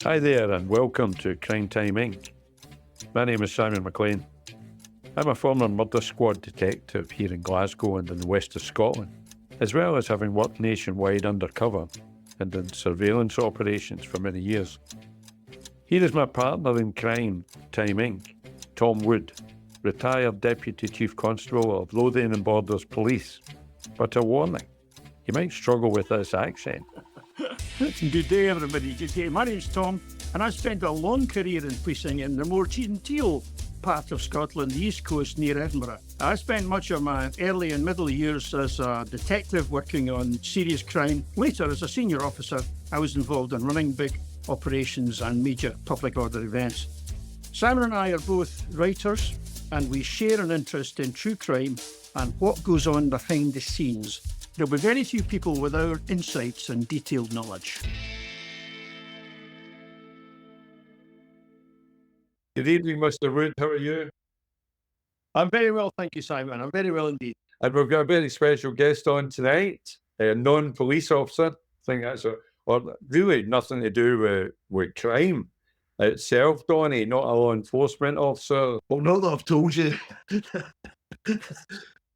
Hi there and welcome to Crime Time Inc. My name is Simon McLean. I'm a former murder squad detective here in Glasgow and in the west of Scotland, as well as having worked nationwide undercover and in surveillance operations for many years. Here is my partner in crime, Time Inc., Tom Wood, retired Deputy Chief Constable of Lothian and Borders Police. But a warning, you might struggle with this accent. Good day, everybody. Good day. My name's Tom, and I spent a long career in policing in the more genteel part of Scotland, the East Coast near Edinburgh. I spent much of my early and middle years as a detective working on serious crime. Later, as a senior officer, I was involved in running big operations and major public order events. Simon and I are both writers, and we share an interest in true crime and what goes on behind the scenes. There'll be very few people with our insights and detailed knowledge. Good evening, Mr. Wood. How are you? I'm very well, thank you, Simon. I'm very well indeed. And we've got a very special guest on tonight, a non-police officer. I think that's really nothing to do with crime itself, Donnie, not a law enforcement officer. Well, not that I've told you.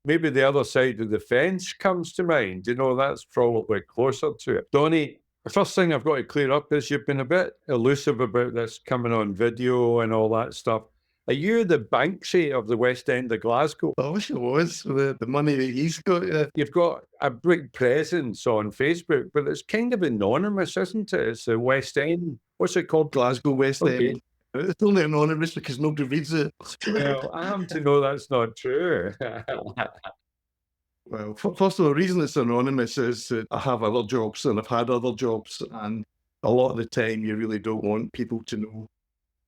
Maybe the other side of the fence comes to mind. You know, that's probably closer to it. Donnie, the first thing I've got to clear up is you've been a bit elusive about this coming on video and all that stuff. Are you the Banksy of the West End of Glasgow? I wish it was, the money that he's got. You've got a big presence on Facebook, but it's kind of anonymous, isn't it? It's the West End. What's it called? Glasgow West End. It's only anonymous because nobody reads it. Well, I happen to know that's not true. Well, first of all, the reason it's anonymous is that I have other jobs and I've had other jobs, and a lot of the time you really don't want people to know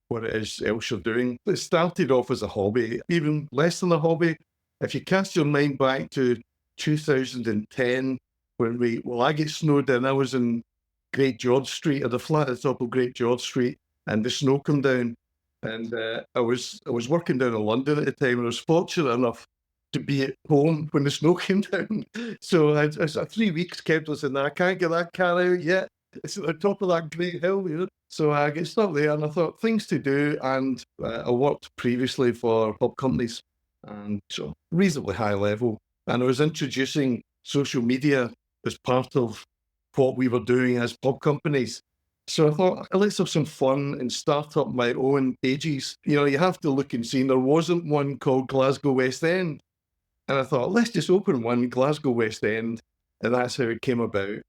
what it is else you're doing. It started off as a hobby, even less than a hobby. If you cast your mind back to 2010, when I get snowed in, I was in Great George Street, at the flat at the top of Great George Street, and the snow came down. And I was working down in London at the time, and I was fortunate enough to be at home when the snow came down. So I 3 weeks kept us in there. I can't get that car out yet. It's at the top of that great hill, you know. So I get stuck there, and I thought things to do. And I worked previously for pub companies, and so reasonably high level. And I was introducing social media as part of what we were doing as pub companies. So I thought, let's have some fun and start up my own pages. You know, you have to look and see. And there wasn't one called Glasgow West End. And I thought, let's just open one, Glasgow West End. And that's how it came about.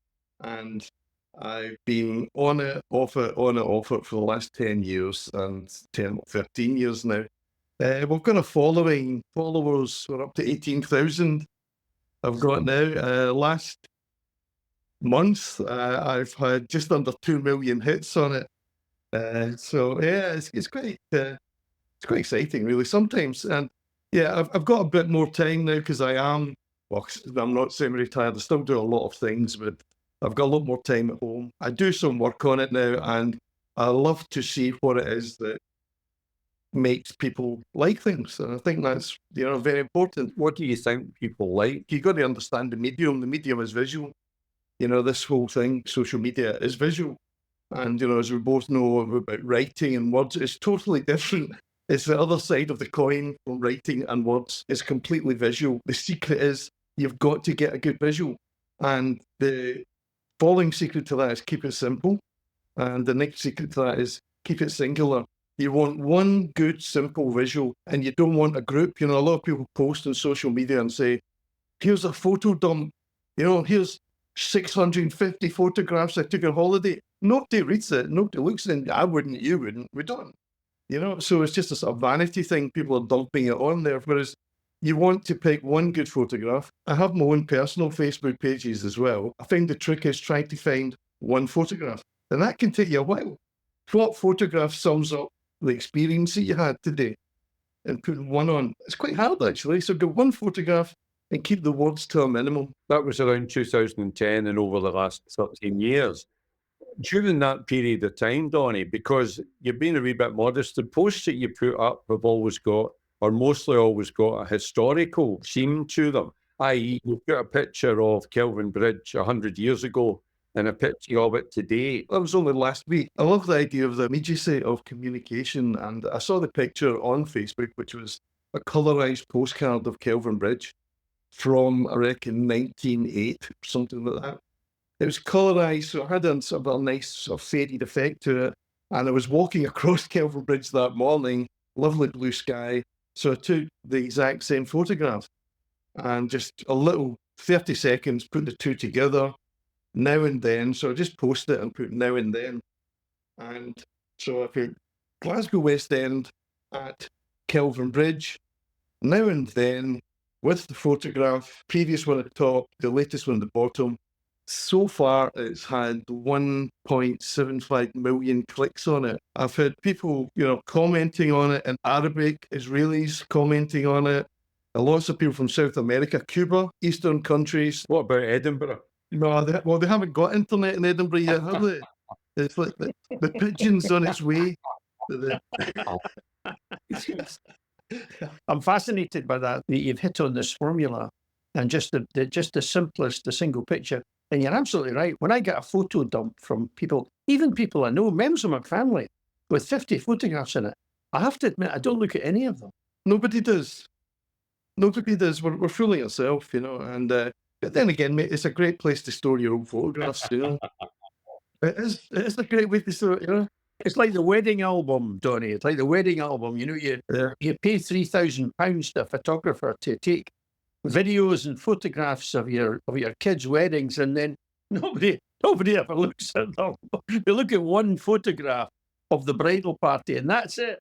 And I've been on it, off it for the last 10 years and 13 years now. We've got a following. Followers, we're up to 18,000 I've got now. Last month, I've had just under 2 million hits on it. So yeah, it's quite exciting, really, sometimes. And yeah, I've got a bit more time now because I'm not semi-retired. I still do a lot of things, but I've got a lot more time at home. I do some work on it now, and I love to see what it is that makes people like things. And I think that's, very important. What do you think people like? You've got to understand the medium. The medium is visual. This whole thing, social media, is visual. And, as we both know about writing and words, it's totally different. It's the other side of the coin from writing and words. It's completely visual. The secret is you've got to get a good visual. And the following secret to that is keep it simple. And the next secret to that is keep it singular. You want one good, simple visual, and you don't want a group. A lot of people post on social media and say, here's a photo dump. Here's 650 photographs I took on holiday. Nobody reads it. Nobody looks in. I wouldn't. You wouldn't. We don't. So it's just a sort of vanity thing. People are dumping it on there. Whereas you want to pick one good photograph. I have my own personal Facebook pages as well. I think the trick is trying to find one photograph. And that can take you a while. What photograph sums up the experience that you had today? And putting one on. It's quite hard, actually. So go one photograph and keep the words to a minimum. That was around 2010 and over the last 13 years. During that period of time, Donnie, because you've been a wee bit modest, the posts that you put up have always got, or mostly always got, a historical theme to them, i.e. you've got a picture of Kelvin Bridge 100 years ago, and a picture of it today. That was only last week. I love the idea of the immediacy of communication, and I saw the picture on Facebook, which was a colourised postcard of Kelvin Bridge from, I reckon, 1908, something like that. It was colourised, so it had a sort of a nice sort of faded effect to it. And I was walking across Kelvin Bridge that morning, lovely blue sky. So I took the exact same photograph and just a little 30 seconds, put the two together, now and then. So I just posted it and put now and then. And so I put Glasgow West End at Kelvin Bridge, now and then, with the photograph, previous one at the top, the latest one at the bottom. So far, it's had 1.75 million clicks on it. I've had people, commenting on it in Arabic, Israelis commenting on it. Lots of people from South America, Cuba, Eastern countries. What about Edinburgh? No, they haven't got internet in Edinburgh yet, have they? It's like the pigeon's on its way. I'm fascinated by that you've hit on this formula and just the simplest, the single picture. And you're absolutely right. When I get a photo dump from people, even people I know, members of my family, with 50 photographs in it, I have to admit, I don't look at any of them. Nobody does. Nobody does. We're fooling ourselves, and but then again, mate, it's a great place to store your old photographs, It is a great way to store it, It's like the wedding album, Donnie. It's like the wedding album. You pay £3,000 to a photographer to take videos and photographs of your kids' weddings, and then nobody ever looks at them. They look at one photograph of the bridal party, and that's it.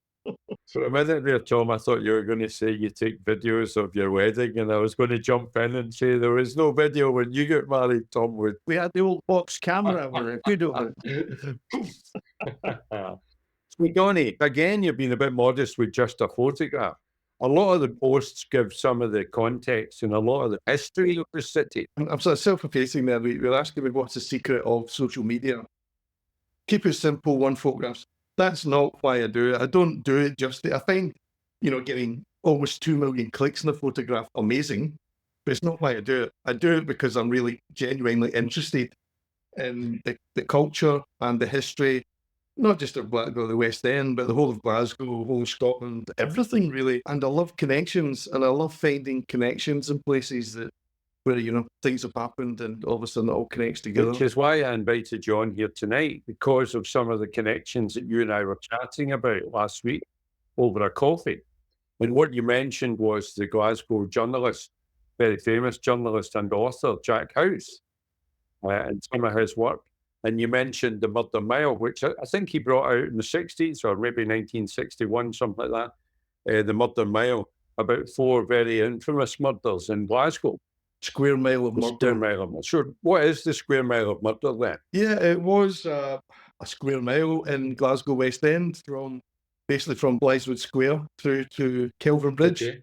For a minute there, Tom, I thought you were going to say you take videos of your wedding, and I was going to jump in and say there was no video when you got married, Tom Wood. We had the old box camera. We're good over it. Sweet Donnie, again, you've been a bit modest with just a photograph. A lot of the posts give some of the context and a lot of the history of the city. I'm sort of self-effacing there. We're asking me what's the secret of social media. Keep it simple, one photograph. That's not why I do it. I don't do it just. I find, getting almost 2 million clicks in a photograph amazing, but it's not why I do it. I do it because I'm really genuinely interested in the culture and the history, not just of Glasgow, the West End, but the whole of Glasgow, the whole of Scotland, everything really. And I love connections, and I love finding connections in places where, things have happened and all of a sudden it all connects together. Which is why I invited you on here tonight, because of some of the connections that you and I were chatting about last week over a coffee. And what you mentioned was the Glasgow journalist, very famous journalist and author, Jack House, and some of his work. And you mentioned the Murder Mile, which I think he brought out in the 60s or maybe 1961, something like that. The Murder Mile, about 4 very infamous murders in Glasgow. Square mile of murder. Sure. What is the square mile of murder then? Yeah, it was a square mile in Glasgow West End, basically from Blytheswood Square through to Kelvin Bridge. Okay.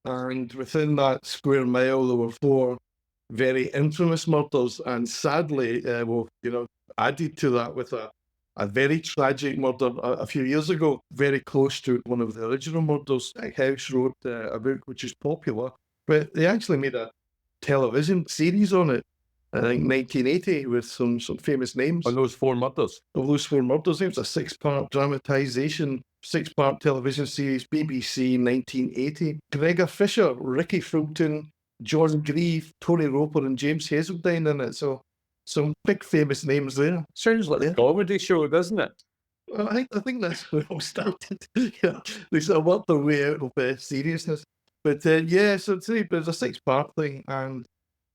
And within that square mile, there were 4 very infamous murders, and sadly, added to that with a very tragic murder a few years ago, very close to one of the original murders. House wrote a book which is popular, but they actually made a television series on it, I think 1980, with some famous names. On those 4 murders? Of those 4 murders. It was a 6-part dramatisation, 6-part television series, BBC, 1980. Gregor Fisher, Ricky Fulton, John Grieve, Tony Roper and James Hazeldine in it. So some big famous names there. Sounds like a comedy show, doesn't it? Well, I think that's where it all started. They sort of worked their way out of seriousness. But so there's a 6-part thing, and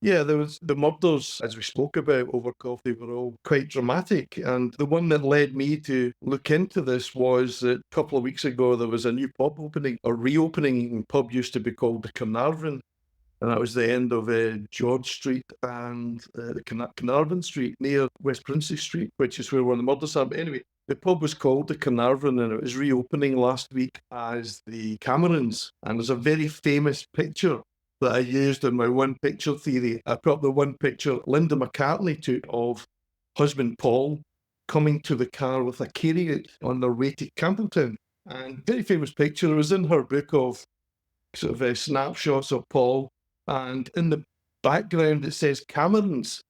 there was the murders, as we spoke about over coffee, were all quite dramatic. And the one that led me to look into this was that a couple of weeks ago there was a new pub opening, or reopening. Pub used to be called the Carnarvon, and that was the end of George Street and the Carnarvon Street near West Princes Street, which is where one of the murders happened. Anyway, the pub was called the Carnarvon, and it was reopening last week as the Camerons. And there's a very famous picture that I used in my one picture theory. I put up the one picture Linda McCartney took of husband Paul coming to the car with a carriage on their way to Campbelltown. And very famous picture. It was in her book of sort of snapshots of Paul. And in the background, it says Camerons.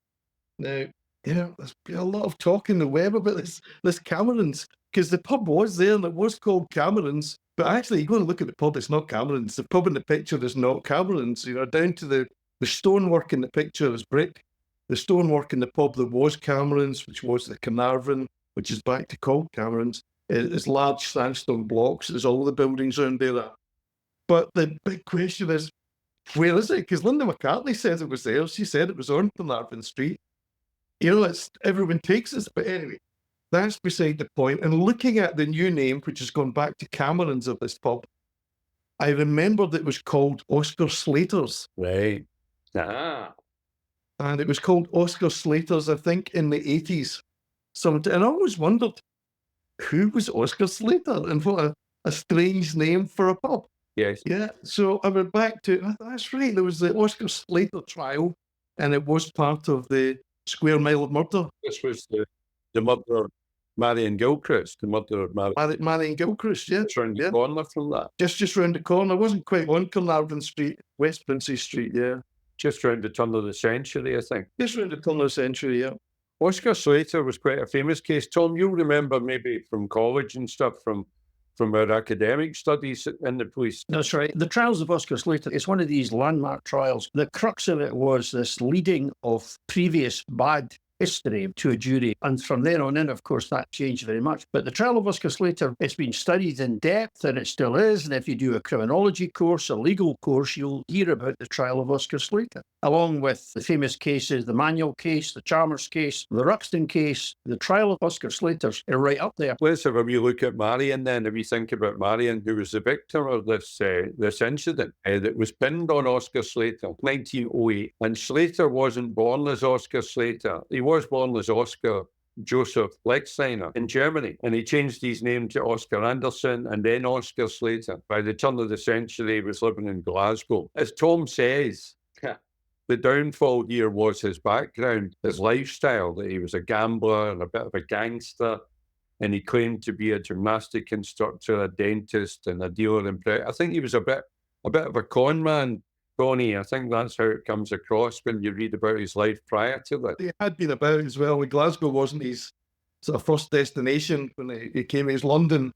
Now, there's been a lot of talk in the web about this Cameron's, because the pub was there and it was called Cameron's, but actually you go and look at the pub, it's not Cameron's. The pub in the picture is not Cameron's, down to the stonework in the picture is brick. The stonework in the pub that was Cameron's, which was the Carnarvon, which is back to called Cameron's, is large sandstone blocks. There's all the buildings around there. But the big question is, where is it? Because Linda McCartney says it was there. She said it was on Carnarvon Street. It's everyone takes us. But anyway, that's beside the point. And looking at the new name, which has gone back to Cameron's of this pub, I remembered it was called Oscar Slater's. Right. Ah. And it was called Oscar Slater's, I think, in the 80s. And I always wondered, who was Oscar Slater? And what a strange name for a pub. Yes. Yeah. So I went back to, that's right, there was the Oscar Slater trial, and it was part of the Square Mile of Murder. This was the murder of Marion Gilchrist, the murder of Marion Gilchrist, yeah. Just round the corner from that. Just round the corner. I wasn't quite on Carnarvon Street, West Princess Street, yeah. Just round the turn of the century, I think. Just round the turn of the century, yeah. Oscar Slater was quite a famous case. Tom, you'll remember maybe from college and stuff, from our academic studies in the police. That's right. The trials of Oscar Slater, it's one of these landmark trials. The crux of it was this leading of previous bad history to a jury. And from then on in, of course, that changed very much. But the trial of Oscar Slater, it's been studied in depth, and it still is. And if you do a criminology course, a legal course, you'll hear about the trial of Oscar Slater, along with the famous cases, the Manuel case, the Chalmers case, the Ruxton case. The trial of Oscar Slater are right up there. Let's have a wee look at Marion then. If we think about Marion, who was the victim of this incident that was pinned on Oscar Slater, 1908. And Slater wasn't born as Oscar Slater. He was born as Oscar Joseph Lechsteiner in Germany, and he changed his name to Oscar Anderson and then Oscar Slater. By the turn of the century, he was living in Glasgow. As Tom says, the downfall here was his background, his lifestyle, that he was a gambler and a bit of a gangster, and he claimed to be a gymnastic instructor, a dentist, and a dealer in bread. I think he was a bit of a con man, Donnie. I think that's how it comes across when you read about his life prior to that. He had been about as well. Glasgow wasn't his sort of first destination when he came. It was London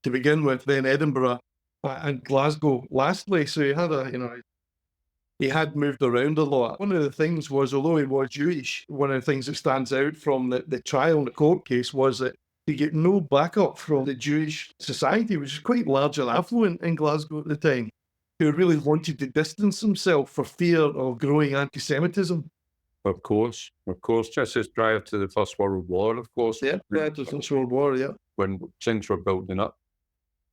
to begin with, then Edinburgh, and Glasgow lastly. So he had he had moved around a lot. One of the things was, although he was Jewish, one of the things that stands out from the trial, the court case, was that he get no backup from the Jewish society, which was quite large and affluent in Glasgow at the time, who really wanted to distance himself for fear of growing anti-Semitism. Of course, just as prior to the First World War, of course. Yeah, prior to the First World War, yeah. When things were building up.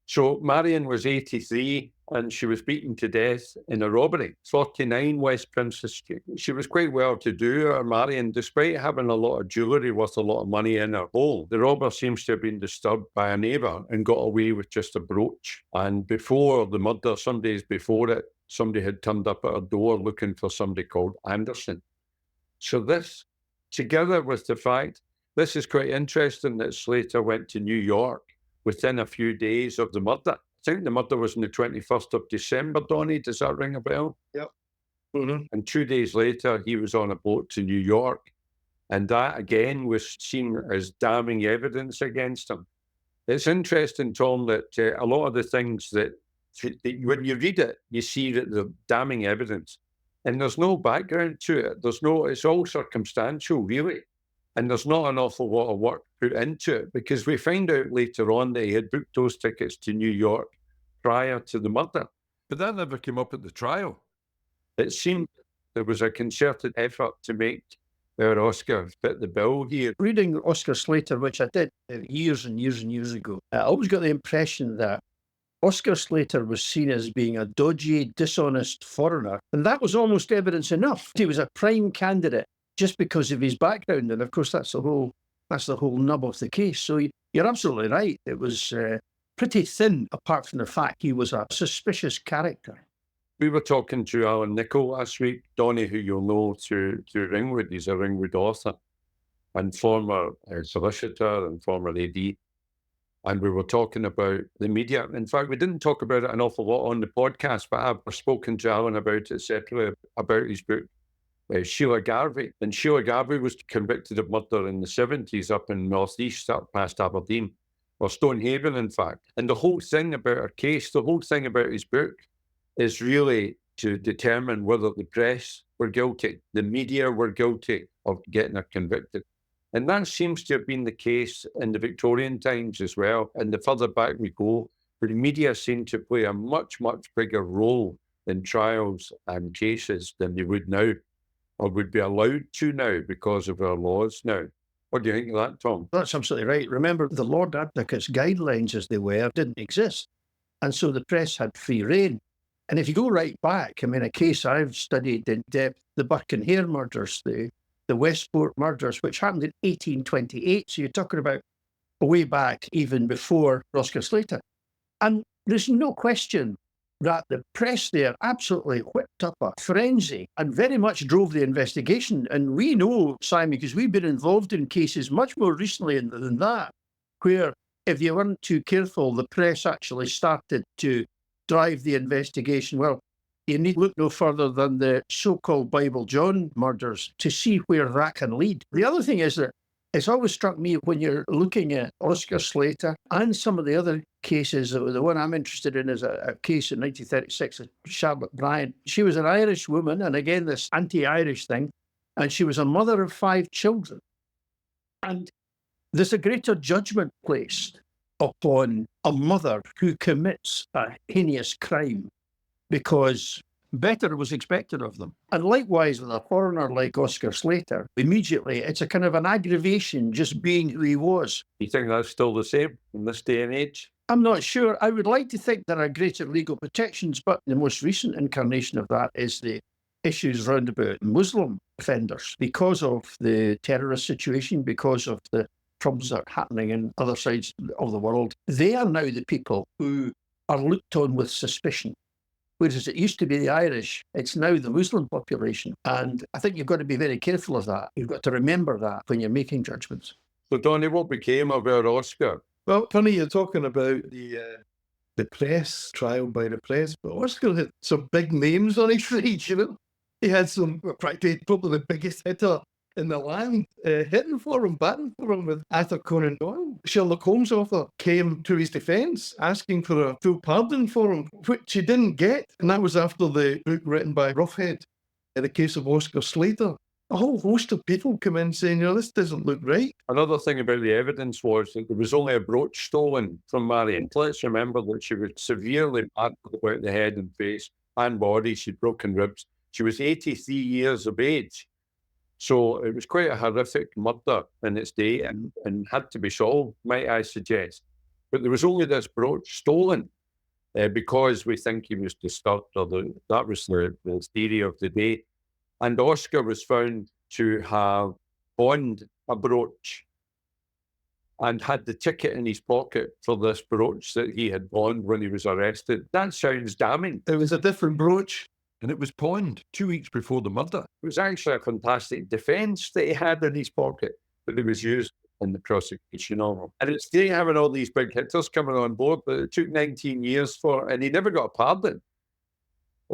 So Marion was 83 and she was beaten to death in a robbery, 49 West Princess Street. She was quite well to do, Marion, despite having a lot of jewellery worth a lot of money in her hole. The robber seems to have been disturbed by a neighbour and got away with just a brooch. And before the murder, some days before it, somebody had turned up at her door looking for somebody called Anderson. So this, together with the fact, this is quite interesting that Slater went to New York within a few days of the murder. I think the murder was on the 21st of December, Donnie. Does that ring a bell? Yep. Mm-hmm. And 2 days later, he was on a boat to New York. And that, again, was seen as damning evidence against him. It's interesting, Tom, that a lot of the things that when you read it, you see that the damning evidence, and there's no background to it. It's all circumstantial, really. And there's not an awful lot of work put into it, because we find out later on that he had booked those tickets to New York prior to the murder. But that never came up at the trial. It seemed there was a concerted effort to make our Oscar fit the bill here. Reading Oscar Slater, which I did years and years and years ago, I always got the impression that Oscar Slater was seen as being a dodgy, dishonest foreigner. And that was almost evidence enough. He was a prime candidate just because of his background. And of course, that's the whole nub of the case. So you're absolutely right. It was pretty thin, apart from the fact he was a suspicious character. We were talking to Alan Nichol last week, Donnie, who you'll know through Ringwood. He's a Ringwood author and former solicitor and former AD. And we were talking about the media. In fact, we didn't talk about it an awful lot on the podcast, but I've spoken to Alan about it separately, about his book. Sheila Garvey. And Sheila Garvey was convicted of murder in the 70s up in North East, up past Aberdeen, or Stonehaven, in fact. And the whole thing about her case, the whole thing about his book is really to determine whether the press were guilty, the media were guilty of getting her convicted. And that seems to have been the case in the Victorian times as well. And the further back we go, the media seem to play a much, much bigger role in trials and cases than they would now, or would be allowed to now because of our laws now. What do you think of that, Tom? That's absolutely right. Remember, the Lord Advocate's guidelines, as they were, didn't exist. And so the press had free rein. And if you go right back, I mean, a case I've studied in depth, the Birkenhead murders, the Westport murders, which happened in 1828. So you're talking about way back even before Oscar Slater. And there's no question that the press there absolutely whipped up a frenzy and very much drove the investigation. And we know, Simon, because we've been involved in cases much more recently than that, where if you weren't too careful, the press actually started to drive the investigation. Well, you need look no further than the so-called Bible John murders to see where that can lead. The other thing is that it's always struck me when you're looking at Oscar Slater and some of the other cases, the one I'm interested in is a case in 1936 of Charlotte Bryant. She was an Irish woman, and again, this anti-Irish thing, and she was a mother of 5 children. And there's a greater judgment placed upon a mother who commits a heinous crime because better was expected of them. And likewise with a foreigner like Oscar Slater, immediately it's a kind of an aggravation just being who he was. You think that's still the same in this day and age? I'm not sure. I would like to think there are greater legal protections, but the most recent incarnation of that is the issues round about Muslim offenders. Because of the terrorist situation, because of the problems that are happening in other sides of the world, they are now the people who are looked on with suspicion. Whereas it used to be the Irish, it's now the Muslim population. And I think you've got to be very careful of that. You've got to remember that when you're making judgments. So, Donnie, what became of our Oscar? Well, funny you're talking about the press, trial by the press, but Oscar had some big names on his side, you know. He had some, practically probably the biggest hitter in the land, hitting for him, batting for him with Arthur Conan Doyle. Sherlock Holmes author came to his defence, asking for a full pardon for him, which he didn't get. And that was after the book written by Roughhead, in the case of Oscar Slater. A whole host of people come in saying, you know, this doesn't look right. Another thing about the evidence was that there was only a brooch stolen from Marion. Let's remember that she was severely battered about the head and face and body. She'd broken ribs. She was 83 years of age. So it was quite a horrific murder in its day and had to be solved, might I suggest. But there was only this brooch stolen because we think he was disturbed, or that was the theory of the day. And Oscar was found to have pawned a brooch and had the ticket in his pocket for this brooch that he had pawned when he was arrested. That sounds damning. It was a different brooch. And it was pawned 2 weeks before the murder. It was actually a fantastic defence that he had in his pocket, but it was used in the prosecution of him. And it's great having all these big hitters coming on board, but it took 19 years and he never got a pardon.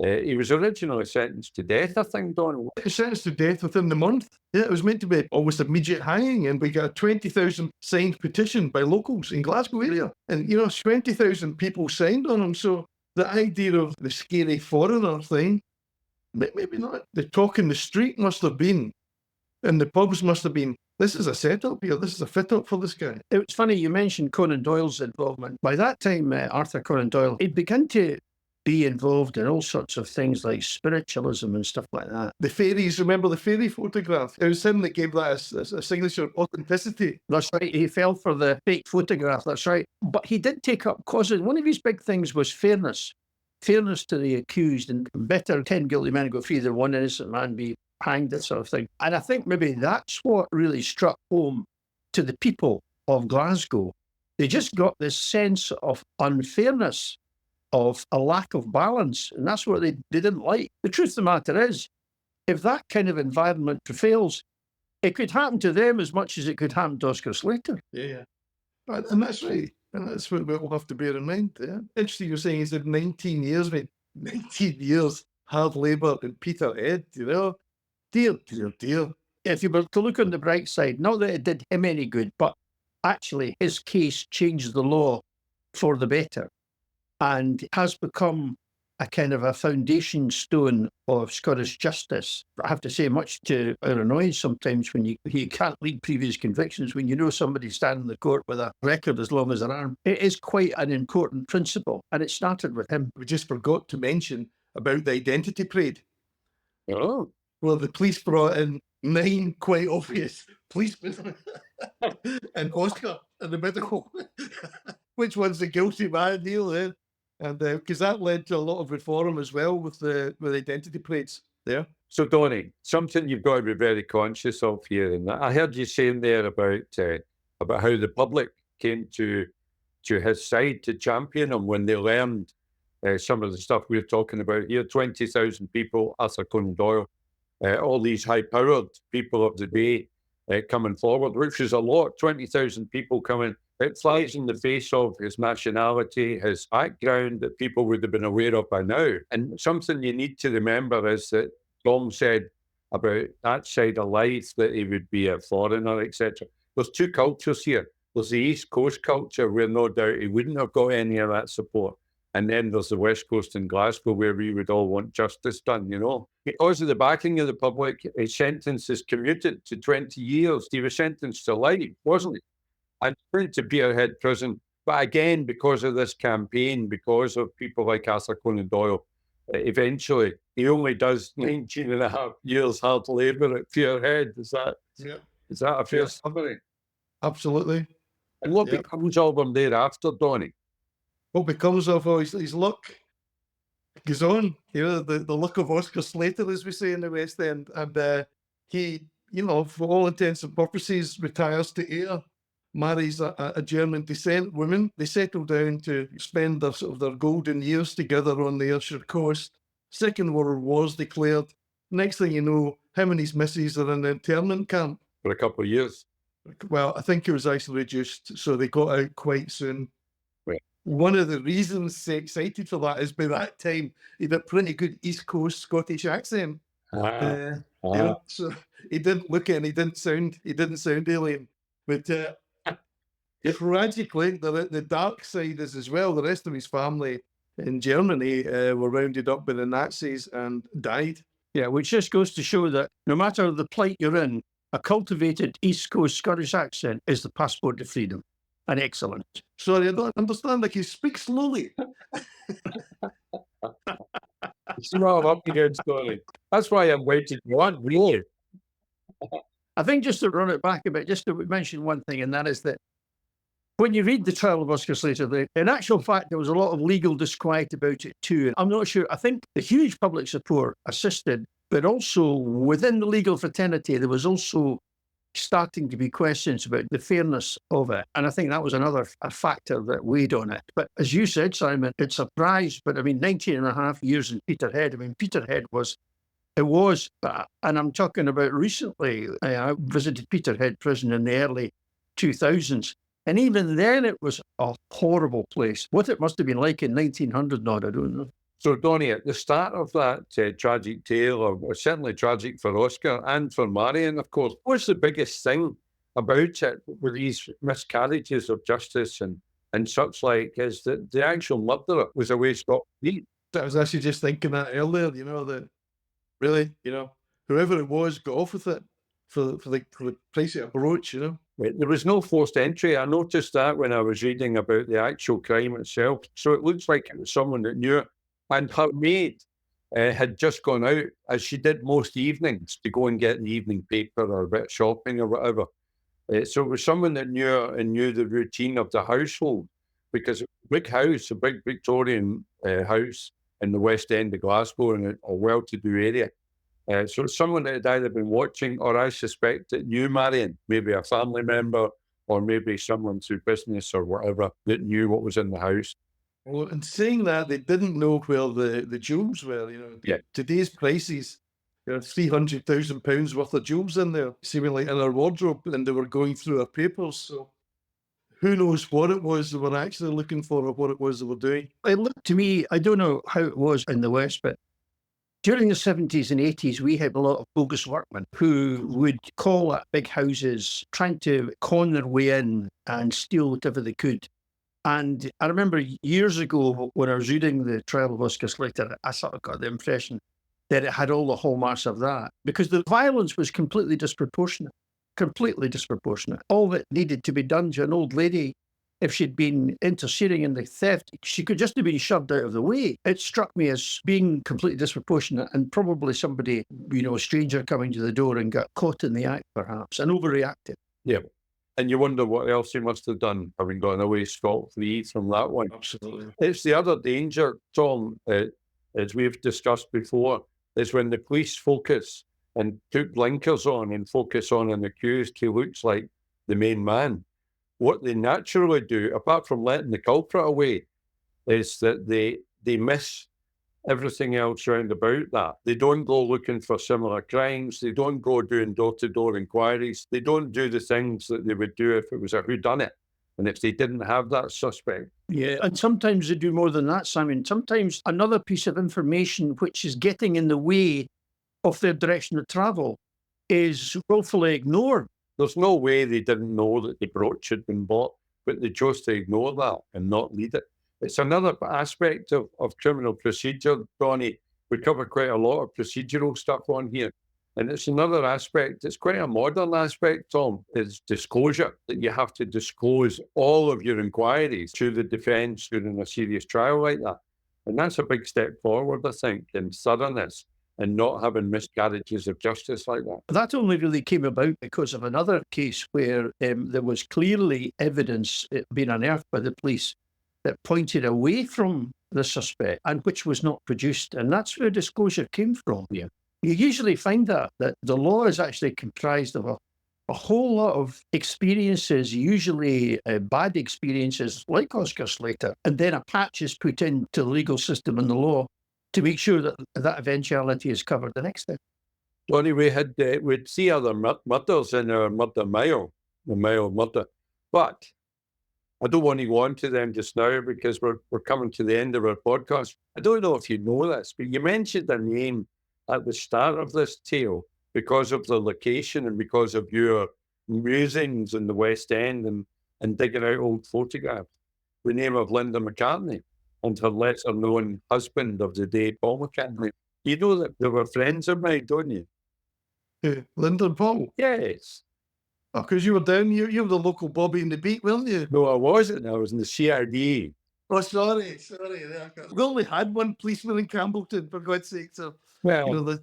He was originally sentenced to death, I think, Donnie. He was sentenced to death within the month. Yeah, it was meant to be almost immediate hanging, and we got a 20,000 signed petition by locals in Glasgow area. And, you know, 20,000 people signed on him, so the idea of the scary foreigner thing, maybe not. The talk in the street must have been, and the pubs must have been, this is a setup here, this is a fit-up for this guy. It was funny, you mentioned Conan Doyle's involvement. By that time, Arthur Conan Doyle, he'd begun to be involved in all sorts of things like spiritualism and stuff like that. The fairies, remember the fairy photograph? It was him that gave that a signature of authenticity. That's right. He fell for the fake photograph. That's right. But he did take up causes. One of his big things was fairness. Fairness to the accused, and better 10 guilty men go free than one innocent man be hanged, that sort of thing. And I think maybe that's what really struck home to the people of Glasgow. They just got this sense of unfairness, of a lack of balance, and that's what they didn't like. The truth of the matter is, if that kind of environment prevails, it could happen to them as much as it could happen to Oscar Slater. Yeah. And that's right. And that's what we'll have to bear in mind. Yeah. Interesting you're saying he said 19 years, mate. 19 years hard labour in Peterhead, you know. Dear, dear, dear. If you were to look on the bright side, not that it did him any good, but actually his case changed the law for the better and has become a kind of a foundation stone of Scottish justice. I have to say, much to our annoyance sometimes when you can't read previous convictions, when you know somebody's standing in the court with a record as long as their arm. It is quite an important principle, and it started with him. We just forgot to mention about the identity parade. Oh. Well, the police brought in 9 quite obvious policemen and Oscar in the middle. Which one's the guilty man, Neil? Eh? And because that led to a lot of reform as well with the identity parades there. So, Donnie, something you've got to be very conscious of here, and I heard you saying there about how the public came to his side to champion him when they learned some of the stuff we're talking about here. 20,000 people, Arthur Conan Doyle, all these high-powered people of the day coming forward, which is a lot. 20,000 people coming. It flies in the face of his nationality, his background that people would have been aware of by now. And something you need to remember is that Tom said about that side of life that he would be a foreigner, etc. There's 2 cultures here. There's the East Coast culture where no doubt he wouldn't have got any of that support. And then there's the West Coast in Glasgow where we would all want justice done, you know. Because of the backing of the public, his sentence is commuted to 20 years. He was sentenced to life, wasn't he? And put to Peterhead prison. But again, because of this campaign, because of people like Arthur Conan Doyle, eventually he only does 19 and a half years hard labour at Peterhead. Is that a fair summary? Absolutely. And what becomes of him thereafter, Donnie? What becomes of his luck goes on. You know, the luck of Oscar Slater, as we say in the West End. And he, you know, for all intents and purposes, retires to Ayr. Marries a German descent woman. They settle down to spend their golden years together on the Ayrshire coast. Second World War's declared. Next thing you know, him and his missus are in an internment camp. For a couple of years. Well, I think it was actually reduced, so they got out quite soon. Right. One of the reasons they're excited for that is by that time he had a pretty good East Coast Scottish accent. You know, so he didn't look it and he didn't sound alien. But tragically, the dark side is as well. The rest of his family in Germany were rounded up by the Nazis and died. Yeah, which just goes to show that no matter the plight you're in, a cultivated East Coast Scottish accent is the passport to freedom. And excellent. Sorry, I don't understand. Like, you speak slowly. It's not up against Donnie. That's why I'm waiting 1 year. I think just to run it back a bit, just to mention one thing, and that is that when you read the trial of Oscar Slater, in actual fact, there was a lot of legal disquiet about it too. I'm not sure. I think the huge public support assisted, but also within the legal fraternity, there was also starting to be questions about the fairness of it. And I think that was another factor that weighed on it. But as you said, Simon, it surprised, but I mean, 19 and a half years in Peterhead. I mean, Peterhead was, and I'm talking about recently, I visited Peterhead prison in the early 2000s. And even then, it was a horrible place. What it must have been like in 1900 odd, I don't know. So, Donnie, at the start of that tragic tale, or certainly tragic for Oscar and for Marion, of course, what's the biggest thing about it with these miscarriages of justice and such like is that the actual murderer was a waste of meat? I was actually just thinking that earlier, you know, that really, you know, whoever it was got off with it for the price of a brooch, you know. There was no forced entry. I noticed that when I was reading about the actual crime itself. So it looks like it was someone that knew it. And her maid had just gone out, as she did most evenings, to go and get an evening paper or a bit of shopping or whatever. So it was someone that knew her and knew the routine of the household, because it was a big house, a big Victorian house in the West End of Glasgow, in a well-to-do area. So it's someone that had either been watching, or I suspect that knew Marion, maybe a family member, or maybe someone through business or whatever that knew what was in the house. Well, and saying that, they didn't know where the jewels were. You know, Yeah. Today's prices, there are £300,000 worth of jewels in there, seemingly in our wardrobe, and they were going through our papers. So who knows what it was they were actually looking for, or what it was they were doing. It looked to me, I don't know how it was in the West, but During the 70s and 80s, we had a lot of bogus workmen who would call at big houses, trying to con their way in and steal whatever they could. And I remember years ago when I was reading the trial of Oscar Slater, I sort of got the impression that it had all the hallmarks of that, because the violence was completely disproportionate. All that needed to be done to an old lady, if she'd been interfering in the theft, she could just have been shoved out of the way. It struck me as being completely disproportionate, and probably somebody, a stranger coming to the door and got caught in the act, perhaps, and overreacted. Yeah. And you wonder what else he must have done, having gone away scot-free from that one. Absolutely. It's the other danger, Tom, as we've discussed before, is when the police focus and put blinkers on and focus on an accused who looks like the main man. What they naturally do, apart from letting the culprit away, is that they miss everything else round about that. They don't go looking for similar crimes. They don't go doing door-to-door inquiries. They don't do the things that they would do if it was a whodunit and if they didn't have that suspect. Yeah, and sometimes they do more than that, Simon. Sometimes another piece of information which is getting in the way of their direction of travel is willfully ignored. There's no way they didn't know that the brooch had been bought, but they chose to ignore that and not lead it. It's another aspect of criminal procedure, Donnie. We cover quite a lot of procedural stuff on here. And it's another aspect, it's quite a modern aspect, Tom, is disclosure, that you have to disclose all of your inquiries to the defence during a serious trial like that. And that's a big step forward, I think, in thoroughness and not having miscarriages of justice like that. That only really came about because of another case where there was clearly evidence being unearthed by the police that pointed away from the suspect and which was not produced. And that's where disclosure came from. Yeah. You usually find that the law is actually comprised of a whole lot of experiences, usually bad experiences like Oscar Slater, and then a patch is put into the legal system and the law to make sure that that eventuality is covered the next time. Donnie, we'd see other murders in our murder mile, the mile murder, but I don't want to go on to them just now because we're coming to the end of our podcast. I don't know if you know this, but you mentioned a name at the start of this tale because of the location and because of your musings in the West End and digging out old photographs. The name of Linda McCartney and her lesser-known husband of the day, Paul McCartney. You know that they were friends of mine, don't you? Linda and Paul. Yes. Oh, because you were down, you were the local Bobby and the Beat, weren't you? No, I wasn't. I was in the CID. Oh, sorry. We only had one policeman in Campbellton, for God's sake. So, Well,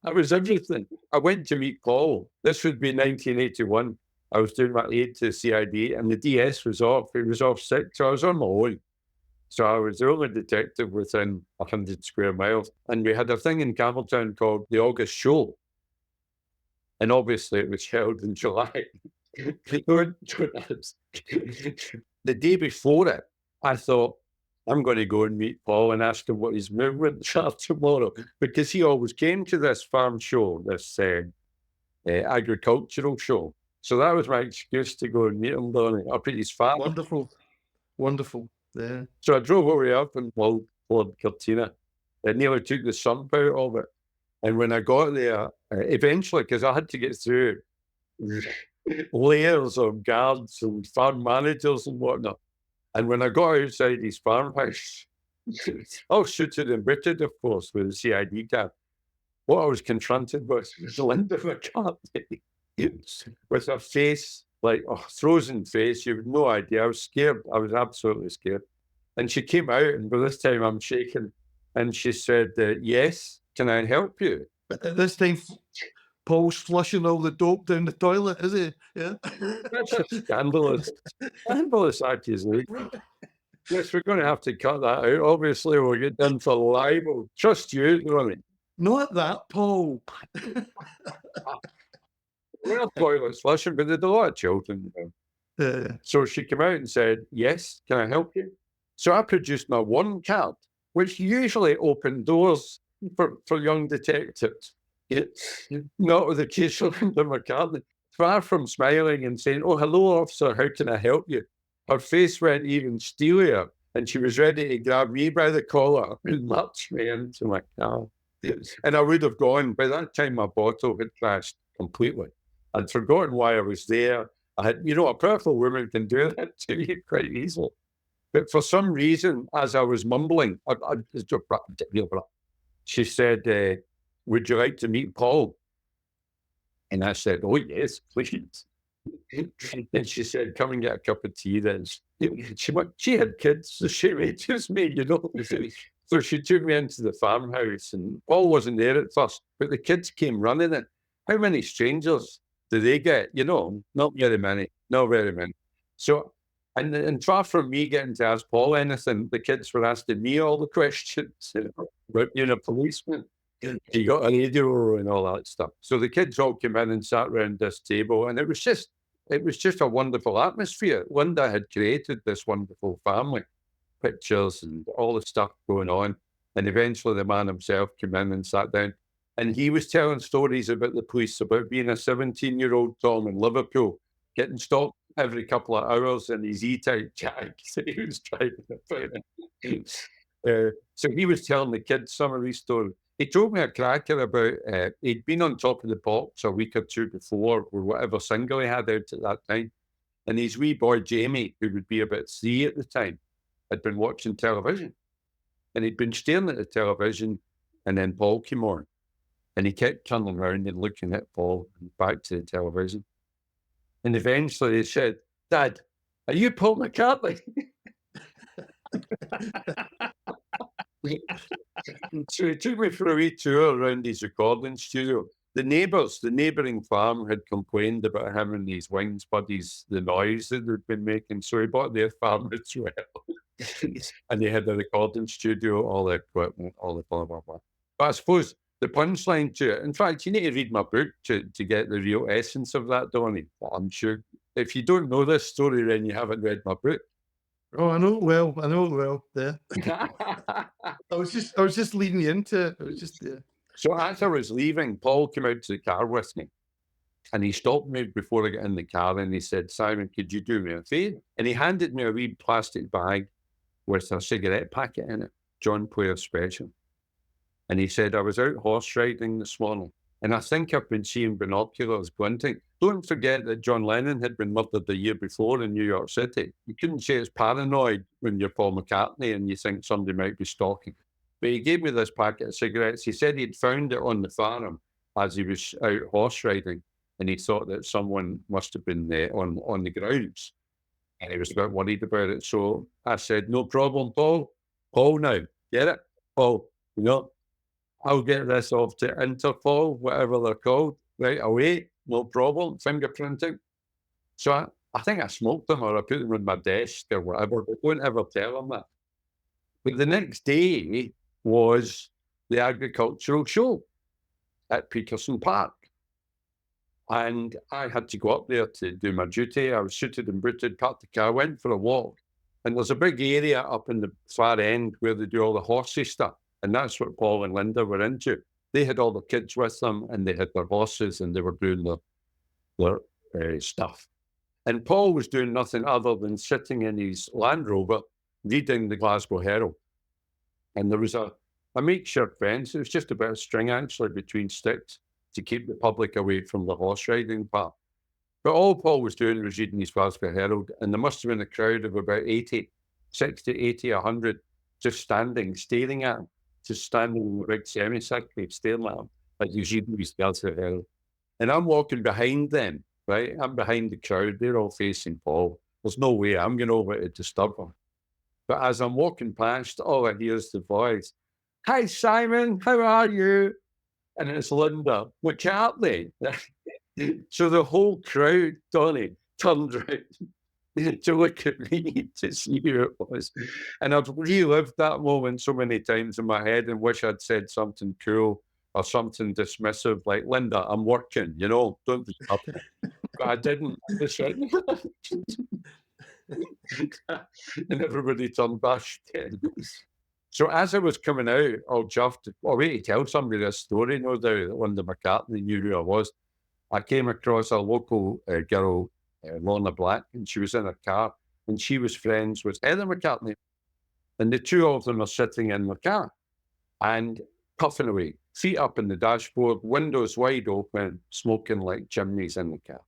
I was everything. I went to meet Paul. This would be 1981. I was doing my aid to CID and the DS was off. He was off sick, so I was on my own. So I was the only detective within 100 square miles. And we had a thing in Campbelltown called the August Show. And obviously it was held in July. The day before it, I thought, I'm going to go and meet Paul and ask him what his movements are tomorrow, because he always came to this farm show, this agricultural show. So that was my excuse to go and meet him, Donnie, up at his farm. Wonderful. Yeah. So I drove over up and Ford Cortina. It nearly took the sump out of it. And when I got there, eventually, because I had to get through layers of guards and farm managers and whatnot. And when I got outside his farmhouse, all suited and booted, of course, with the CID card, what I was confronted with was Linda McCartney with her face, like a frozen face. You have no idea. I was scared. I was absolutely scared. And she came out, and by this time I'm shaking. And she said, yes, can I help you? But at this time, Paul's flushing all the dope down the toilet, is he? Yeah. That's a scandalous accusation. Yes, we're going to have to cut that out. Obviously, we'll get in for libel. Trust you, Ronnie. Not that, Paul. Well, toilets flushing, but there's a lot of children. So she came out and said, yes, can I help you? So I produced my one card, which usually opened doors for young detectives. It's not with the case of Linda McCartney. Far from smiling and saying, oh, hello, officer, how can I help you? Her face went even steelier, and she was ready to grab me by the collar and march me into my car. And I would have gone. By that time, my bottle had crashed completely. I'd forgotten why I was there. I had, a powerful woman can do that to you quite easily. But for some reason, as I was mumbling, she said, would you like to meet Paul? And I said, oh, yes, please. And she said, come and get a cup of tea then. She had kids the same age as me, So she took me into the farmhouse, and Paul wasn't there at first, but the kids came running in. How many strangers do they get? Not very many. Not very many. So, and far from me getting to ask Paul anything, the kids were asking me all the questions about, policemen. You got a radio and all that stuff. So the kids all came in and sat around this table, and it was just a wonderful atmosphere. Linda had created this wonderful family, pictures and all the stuff going on. And eventually the man himself came in and sat down, and he was telling stories about the police, about being a 17-year-old Tom in Liverpool, getting stopped every couple of hours in his E-type Jag that he was driving about. So he was telling the kids some of these stories. He told me a cracker about he'd been on Top of the Pops a week or two before, or whatever single he had out at that time. And his wee boy, Jamie, who would be about 3 at the time, had been watching television. And he'd been staring at the television, and then Paul came on. And he kept turning around and looking at Paul and back to the television. And eventually he said, Dad, are you Paul McCartney? So he took me for a wee tour around his recording studio. The neighbouring farm had complained about him and his wings buddies, the noise that they'd been making. So he bought their farm as well. And they had a recording studio, all the equipment, all the blah, blah, blah. But I suppose the punchline to it, in fact, you need to read my book to get the real essence of that, Donnie. Well, I'm sure if you don't know this story, then you haven't read my book. Oh, I know it well. There. I was just leading you into it. I was just there. So as I was leaving, Paul came out to the car with me, and he stopped me before I got in the car, and he said, Simon, could you do me a favour? And he handed me a wee plastic bag with a cigarette packet in it, John Player Special. And he said, I was out horse riding this morning, and I think I've been seeing binoculars glinting. Don't forget that John Lennon had been murdered the year before in New York City. You couldn't say it's paranoid when you're Paul McCartney and you think somebody might be stalking. But he gave me this packet of cigarettes. He said he'd found it on the farm as he was out horse riding, and he thought that someone must have been there on the grounds. And he was a bit worried about it. So I said, no problem, Paul. Paul now, get it? Paul, I'll get this off to Interpol, whatever they're called, right away, no problem, fingerprinting. So I think I smoked them or I put them on my desk or whatever, but don't ever tell them that. But the next day was the agricultural show at Peterson Park. And I had to go up there to do my duty. I was suited and booted, parked the car, went for a walk. And there's a big area up in the far end where they do all the horsey stuff. And that's what Paul and Linda were into. They had all the kids with them, and they had their horses, and they were doing their stuff. And Paul was doing nothing other than sitting in his Land Rover, reading the Glasgow Herald. And there was a makeshift fence. It was just a bit of string, actually, between sticks to keep the public away from the horse riding part. But all Paul was doing was reading his Glasgow Herald, and there must have been a crowd of about 60, 80, 100, just standing, staring at him. Just standing in the big semicircle, staring at him, like he's reading his Glasgow Herald. And I'm walking behind them, right? I'm behind the crowd. They're all facing Paul. There's no way I'm going over to disturb him. But as I'm walking past, all I hear is the voice, hi, Simon, how are you? And it's Linda McCartney. So the whole crowd, Donnie, turned around to look at me to see who it was. And I've relived that moment so many times in my head and wish I'd said something cool or something dismissive like, Linda, I'm working, don't be up. But I didn't. I just said, and everybody turned back. So as I was coming out, all chuffed, wait to tell somebody this story, no doubt, that Linda McCartney knew who I was. I came across a local girl, Lorna Black, and she was in a car, and she was friends with Heather McCartney. And the two of them are sitting in the car and puffing away, feet up in the dashboard, windows wide open, smoking like chimneys in the car.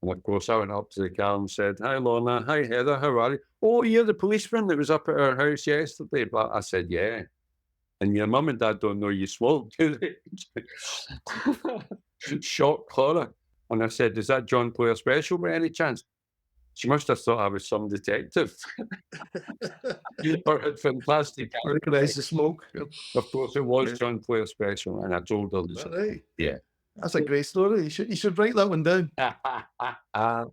And of course, I went up to the car and said, "Hi, Lorna. Hi, Heather. How are you? Oh, you're the policeman that was up at our house yesterday." But I said, "Yeah. And your mum and dad don't know you smoke, do they?" Shock horror. And I said, "Is that John Player Special by any chance?" She must have thought I was some detective. Or had fantastic. Recognise the smoke. Of course, it was John Player Special, and I told her Is this. that right? Yeah. That's a great story. You should write that one down. I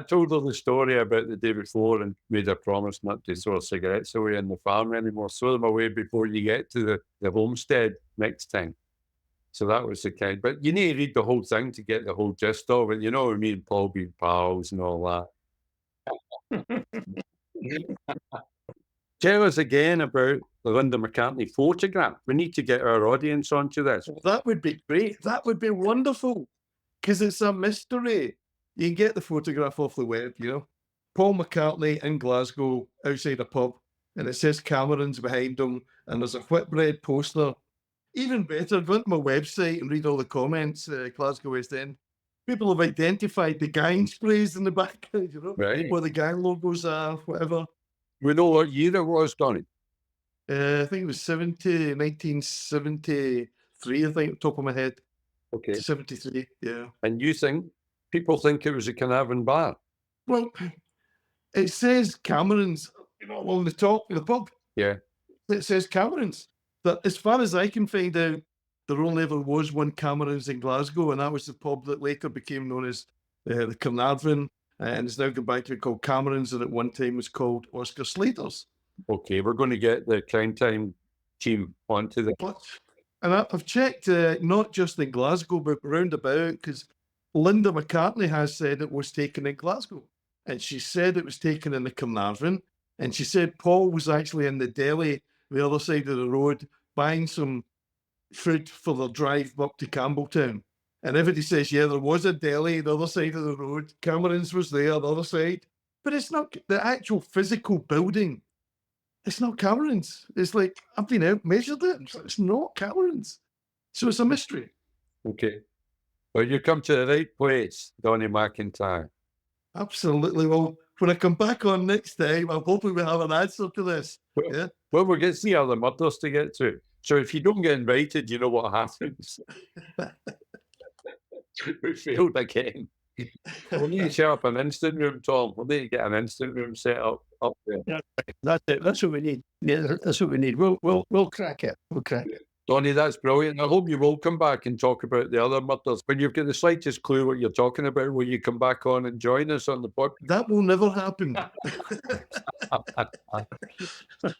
told her the story about the day before and made her promise not to throw cigarettes away in the farm anymore. Throw them away before you get to the homestead next time. So that was the kind. But you need to read the whole thing to get the whole gist of it. You know, me and Paul being pals and all that. Tell us again about the Linda McCartney photograph. We need to get our audience onto this. That would be great. That would be wonderful. Because it's a mystery. You can get the photograph off the web, you know. Paul McCartney in Glasgow outside a pub, and it says Cameron's behind him, and there's a Whitbread poster. Even better, go onto my website and read all the comments, Glasgow West End. People have identified the gang sprays in the background, you know, Right. where the gang logos are, whatever. We know what year it was, Donnie. I think it was 1973, I think, top of my head. Okay. 73, yeah. And you think people think it was a Carnarvon bar? Well, it says Cameron's, you know, on the top of the pub. Yeah. It says Cameron's. But as far as I can find out, there only ever was one Cameron's in Glasgow, and that was the pub that later became known as the Carnarvon, and it's now gone back to be called Cameron's, and at one time was called Oscar Slater's. Okay, we're going to get the Crime Time team onto the... And I've checked not just in Glasgow, but round about, because Linda McCartney has said it was taken in Glasgow. And she said it was taken in the Carnarvon. And she said Paul was actually in the deli, the other side of the road, buying some food for their drive up to Campbelltown. And everybody says, yeah, there was a deli the other side of the road. Cameron's was there, the other side. But it's not the actual physical building. It's not Cameron's. It's like, I've been out, measured it. It's not Cameron's. So it's a mystery. Okay. Well, you come to the right place, Donnie McIntyre. Absolutely. Well, when I come back on next time, I'm hoping we have an answer to this. Well, Yeah. Well, we're getting 3 other murders to get to. So if you don't get invited, you know what happens. We failed again. We'll need to set up an instant room, Tom. We'll need to get an instant room set up there. That's it. That's what we need. Yeah, that's what we need. We'll crack it. We'll crack it. Donnie, that's brilliant. I hope you will come back and talk about the other murders. When you've got the slightest clue what you're talking about, will you come back on and join us on the podcast? That will never happen.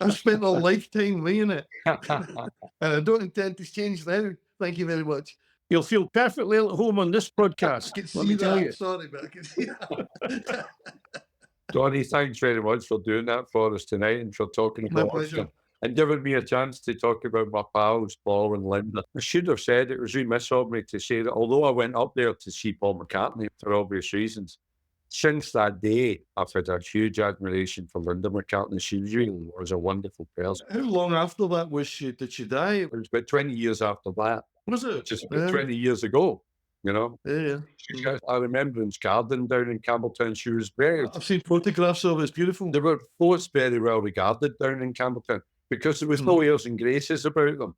I've spent a lifetime laying it, and I don't intend to change now. Thank you very much. You'll feel perfectly at home on this podcast. Let me tell you. Sorry, but I can see that. Donnie, thanks very much for doing that for us tonight and for talking My about pleasure. us and giving me a chance to talk about my pals, Paul and Linda. I should have said, it was remiss of me to say that although I went up there to see Paul McCartney for obvious reasons, since that day, I've had a huge admiration for Linda McCartney. She really was a wonderful person. How long after that did she die? It was about 20 years after that, Was it? just about 20 years ago, you know. Yeah. She got a remembrance garden down in Campbelltown. She was very... I've seen photographs of it. It's beautiful. They were both very well regarded down in Campbelltown because there was no airs and graces about them.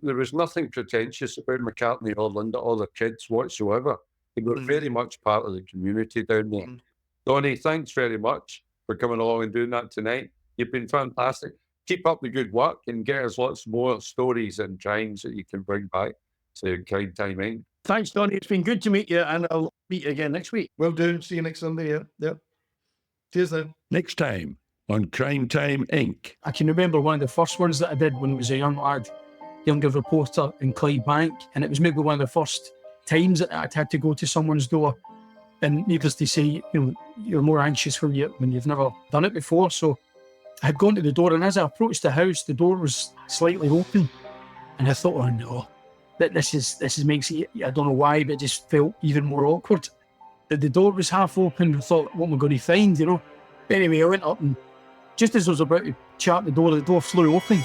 There was nothing pretentious about McCartney or Linda or their kids whatsoever. They were very much part of the community down there. Donnie, thanks very much for coming along and doing that tonight. You've been fantastic. Keep up the good work and get us lots more stories and crimes that you can bring back to Crime Time Inc. Thanks, Donnie. It's been good to meet you, and I'll meet you again next week. Well done. See you next Sunday. Yeah. Yep. Cheers then. Next time on Crime Time Inc. I can remember one of the first ones that I did when I was a young lad, younger reporter in Clydebank, and it was maybe one of the first times that I'd had to go to someone's door. And needless to say, you're more anxious when you've never done it before. So I had gone to the door, and as I approached the house, the door was slightly open, and I thought, oh no, that this makes it. I don't know why, but it just felt even more awkward. That the door was half open. I thought, what am I going to find? Anyway, I went up, and just as I was about to chat the door flew open.